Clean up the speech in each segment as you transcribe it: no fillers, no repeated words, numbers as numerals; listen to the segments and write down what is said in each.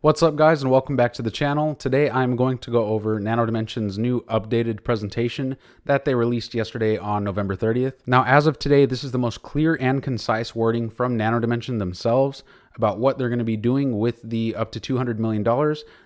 What's up guys, and welcome back to the channel. Today I'm going to go over Nano Dimension's new updated presentation that they released yesterday on November 30th. Now as of today, this is the most clear and concise wording from Nano Dimension themselves about what they're going to be doing with the up to $200 million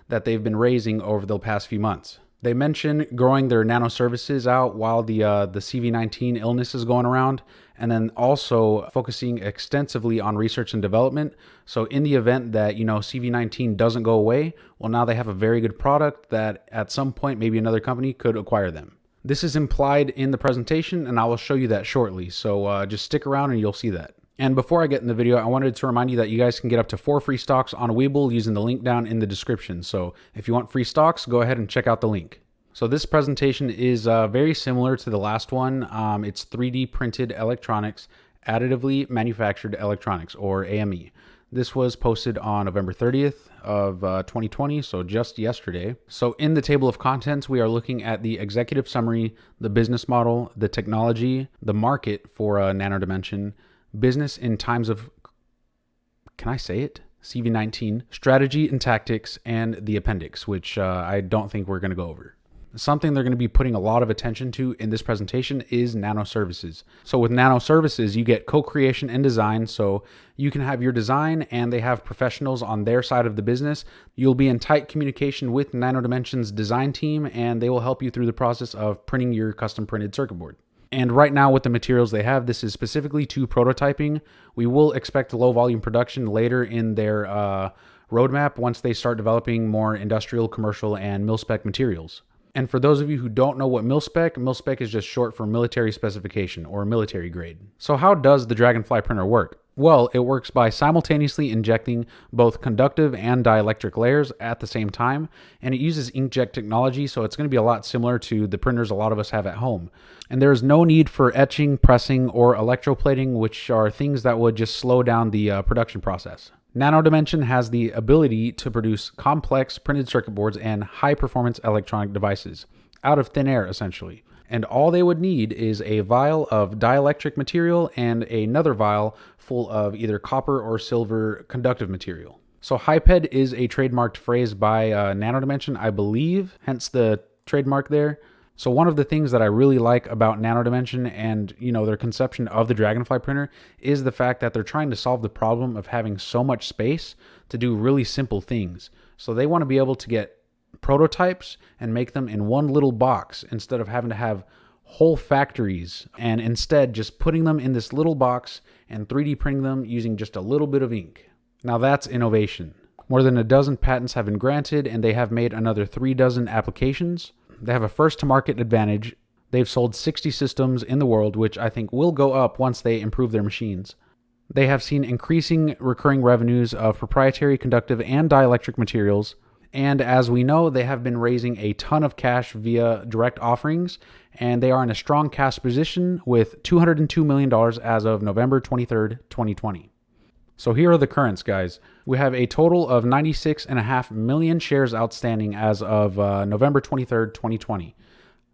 that they've been raising over the past few months. They mention growing their Nano Services out while the CV-19 illness is going around, and then also focusing extensively on research and development. So in the event that, CV-19 doesn't go away, well, now they have a very good product that at some point, maybe another company could acquire them. This is implied in the presentation, and I will show you that shortly. So just stick around and you'll see that. And before I get in the video, I wanted to remind you that you guys can get up to 4 free stocks on WEBULL using the link down in the description. So if you want free stocks, go ahead and check out the link. So this presentation is very similar to the last one. It's 3D printed electronics, additively manufactured electronics, or AME. This was posted on November 30th of 2020, so just yesterday. So in the table of contents, we are looking at the executive summary, the business model, the technology, the market for Nano Dimension, business in times of, can I say it? CV-19, strategy and tactics, and the appendix, which I don't think we're going to go over. Something they're going to be putting a lot of attention to in this presentation is Nano Services. So with Nano Services, you get co-creation and design. So you can have your design and they have professionals on their side of the business. You'll be in tight communication with Nano Dimension's design team, and they will help you through the process of printing your custom printed circuit board. And right now with the materials they have, this is specifically to prototyping. We will expect low volume production later in their roadmap once they start developing more industrial, commercial, and mil-spec materials. And for those of you who don't know what mil-spec is just short for military specification or military grade. So how does the Dragonfly printer work? Well, it works by simultaneously injecting both conductive and dielectric layers at the same time, and it uses inkjet technology, so it's going to be a lot similar to the printers a lot of us have at home. And there is no need for etching, pressing, or electroplating, which are things that would just slow down the production process. Nano Dimension has the ability to produce complex printed circuit boards and high-performance electronic devices out of thin air, essentially. And all they would need is a vial of dielectric material and another vial full of either copper or silver conductive material. So HyPed is a trademarked phrase by Nano Dimension, I believe, hence the trademark there. So one of the things that I really like about Nano Dimension and, their conception of the Dragonfly printer is the fact that they're trying to solve the problem of having so much space to do really simple things. So they want to be able to get prototypes and make them in one little box instead of having to have whole factories, and instead just putting them in this little box and 3D printing them using just a little bit of ink. Now that's innovation. More than a dozen patents have been granted, and they have made another 3 dozen applications. They have a first-to-market advantage. They've sold 60 systems in the world, which I think will go up once they improve their machines. They have seen increasing recurring revenues of proprietary conductive and dielectric materials. And as we know, they have been raising a ton of cash via direct offerings, and they are in a strong cash position with $202 million as of November 23rd, 2020. So here are the currents, guys. We have a total of 96.5 million shares outstanding as of November 23rd, 2020.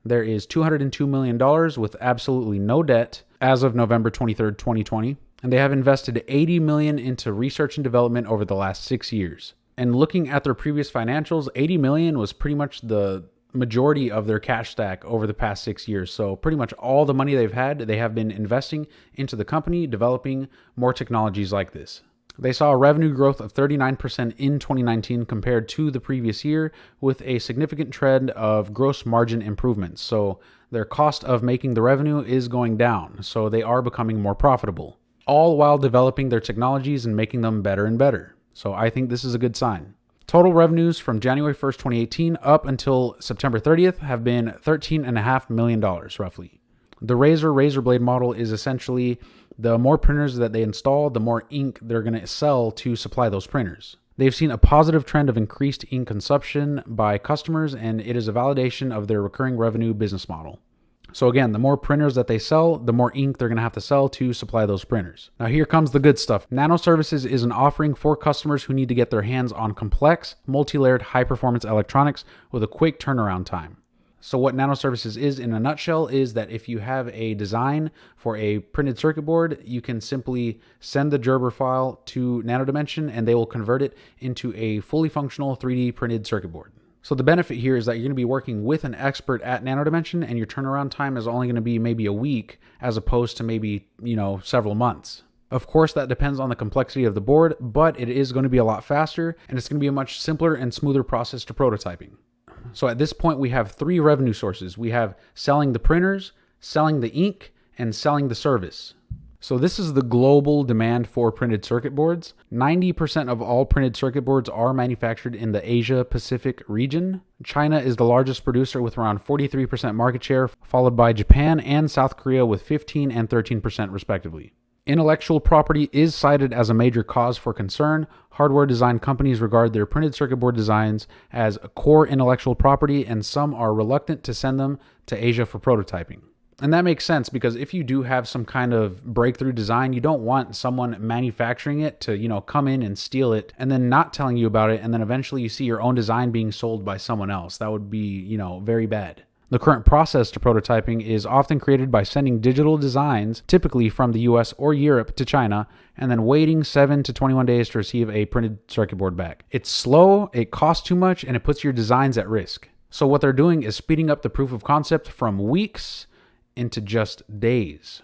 There is $202 million with absolutely no debt as of November 23rd, 2020. And they have invested $80 million into research and development over the last 6 years. And looking at their previous financials, $80 million was pretty much the majority of their cash stack over the past 6 years. So pretty much all the money they've had, they have been investing into the company, developing more technologies like this. They saw a revenue growth of 39% in 2019 compared to the previous year, with a significant trend of gross margin improvements. So their cost of making the revenue is going down, so they are becoming more profitable, all while developing their technologies and making them better and better. So I think this is a good sign. Total revenues from January 1st, 2018 up until September 30th have been $13.5 million, roughly. The razor blade model is essentially the more printers that they install, the more ink they're going to sell to supply those printers. They've seen a positive trend of increased ink consumption by customers, and it is a validation of their recurring revenue business model. So again, the more printers that they sell, the more ink they're going to have to sell to supply those printers. Now here comes the good stuff. Nano Services is an offering for customers who need to get their hands on complex, multi-layered, high-performance electronics with a quick turnaround time. So what Nano Services is in a nutshell is that if you have a design for a printed circuit board, you can simply send the Gerber file to Nano Dimension and they will convert it into a fully functional 3D printed circuit board. So the benefit here is that you're going to be working with an expert at Nano Dimension and your turnaround time is only going to be maybe a week as opposed to maybe, several months. Of course, that depends on the complexity of the board, but it is going to be a lot faster and it's going to be a much simpler and smoother process to prototyping. So at this point, we have 3 revenue sources. We have selling the printers, selling the ink, and selling the service. So this is the global demand for printed circuit boards. 90% of all printed circuit boards are manufactured in the Asia Pacific region. China is the largest producer with around 43% market share, followed by Japan and South Korea with 15 and 13% respectively. Intellectual property is cited as a major cause for concern. Hardware design companies regard their printed circuit board designs as core intellectual property, and some are reluctant to send them to Asia for prototyping. And that makes sense because if you do have some kind of breakthrough design, you don't want someone manufacturing it to, come in and steal it and then not telling you about it, and then eventually you see your own design being sold by someone else. That would be, very bad. The current process to prototyping is often created by sending digital designs, typically from the US or Europe, to China, and then waiting 7 to 21 days to receive a printed circuit board back. It's slow, it costs too much, and it puts your designs at risk. So what they're doing is speeding up the proof of concept from weeks into just days.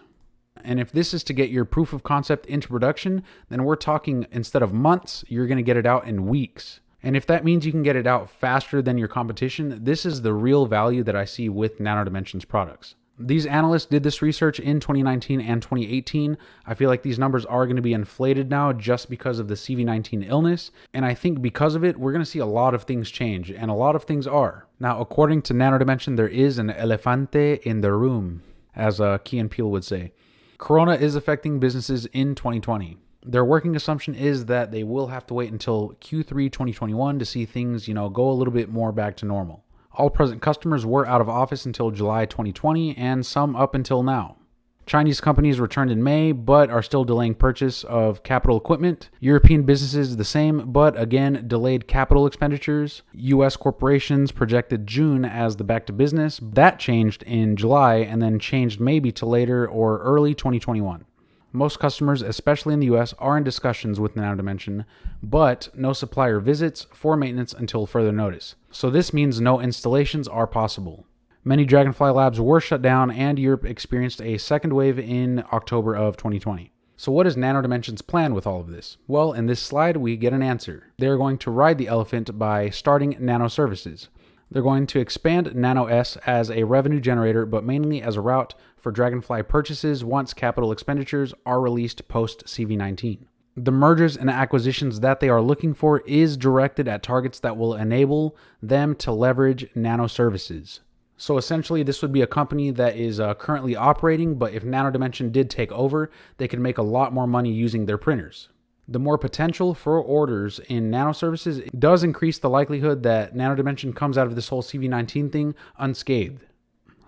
And if this is to get your proof of concept into production, then we're talking instead of months, you're going to get it out in weeks. And if that means you can get it out faster than your competition, this is the real value that I see with Nano Dimension's products. These analysts did this research in 2019 and 2018. I feel like these numbers are going to be inflated now just because of the CV19 illness. And I think because of it, we're going to see a lot of things change, and a lot of things are. Now, according to Nano Dimension, there is an elefante in the room, as Key and Peele would say. Corona is affecting businesses in 2020. Their working assumption is that they will have to wait until Q3 2021 to see things, go a little bit more back to normal. All present customers were out of office until July 2020 and some up until now. Chinese companies returned in May, but are still delaying purchase of capital equipment. European businesses the same, but again, delayed capital expenditures. US corporations projected June as the back to business. That changed in July and then changed maybe to later or early 2021. Most customers, especially in the US, are in discussions with Nano Dimension, but no supplier visits for maintenance until further notice. So this means no installations are possible. Many Dragonfly labs were shut down and Europe experienced a second wave in October of 2020. So what is Nano Dimension's plan with all of this? Well, in this slide, we get an answer. They're going to ride the elephant by starting Nano Services. They're going to expand Nano S as a revenue generator, but mainly as a route for Dragonfly purchases once capital expenditures are released post CV19. The mergers and acquisitions that they are looking for is directed at targets that will enable them to leverage Nano Services. So essentially, this would be a company that is currently operating, but if Nano Dimension did take over, they could make a lot more money using their printers. The more potential for orders in Nano Services does increase the likelihood that Nano Dimension comes out of this whole CV19 thing unscathed.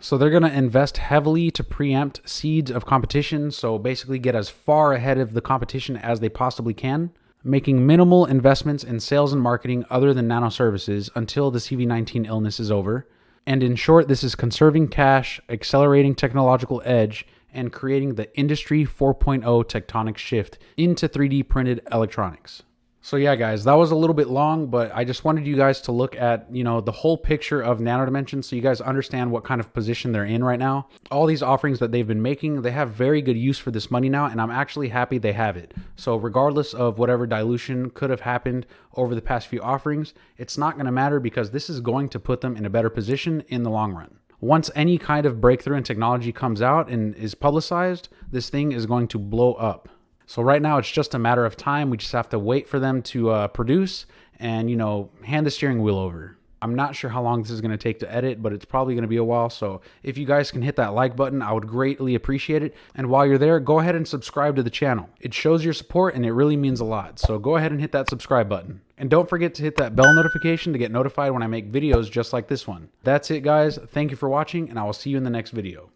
So they're going to invest heavily to preempt seeds of competition, so basically get as far ahead of the competition as they possibly can, making minimal investments in sales and marketing other than Nano Services until the CV19 illness is over. And in short, this is conserving cash, accelerating technological edge, and creating the Industry 4.0 tectonic shift into 3D printed electronics. So yeah, guys, that was a little bit long, but I just wanted you guys to look at, the whole picture of Nano Dimension so you guys understand what kind of position they're in right now. All these offerings that they've been making, they have very good use for this money now, and I'm actually happy they have it. So regardless of whatever dilution could have happened over the past few offerings, it's not going to matter because this is going to put them in a better position in the long run. Once any kind of breakthrough in technology comes out and is publicized, this thing is going to blow up. So right now, it's just a matter of time. We just have to wait for them to produce and, hand the steering wheel over. I'm not sure how long this is going to take to edit, but it's probably going to be a while. So if you guys can hit that like button, I would greatly appreciate it. And while you're there, go ahead and subscribe to the channel. It shows your support and it really means a lot. So go ahead and hit that subscribe button. And don't forget to hit that bell notification to get notified when I make videos just like this one. That's it, guys. Thank you for watching, and I will see you in the next video.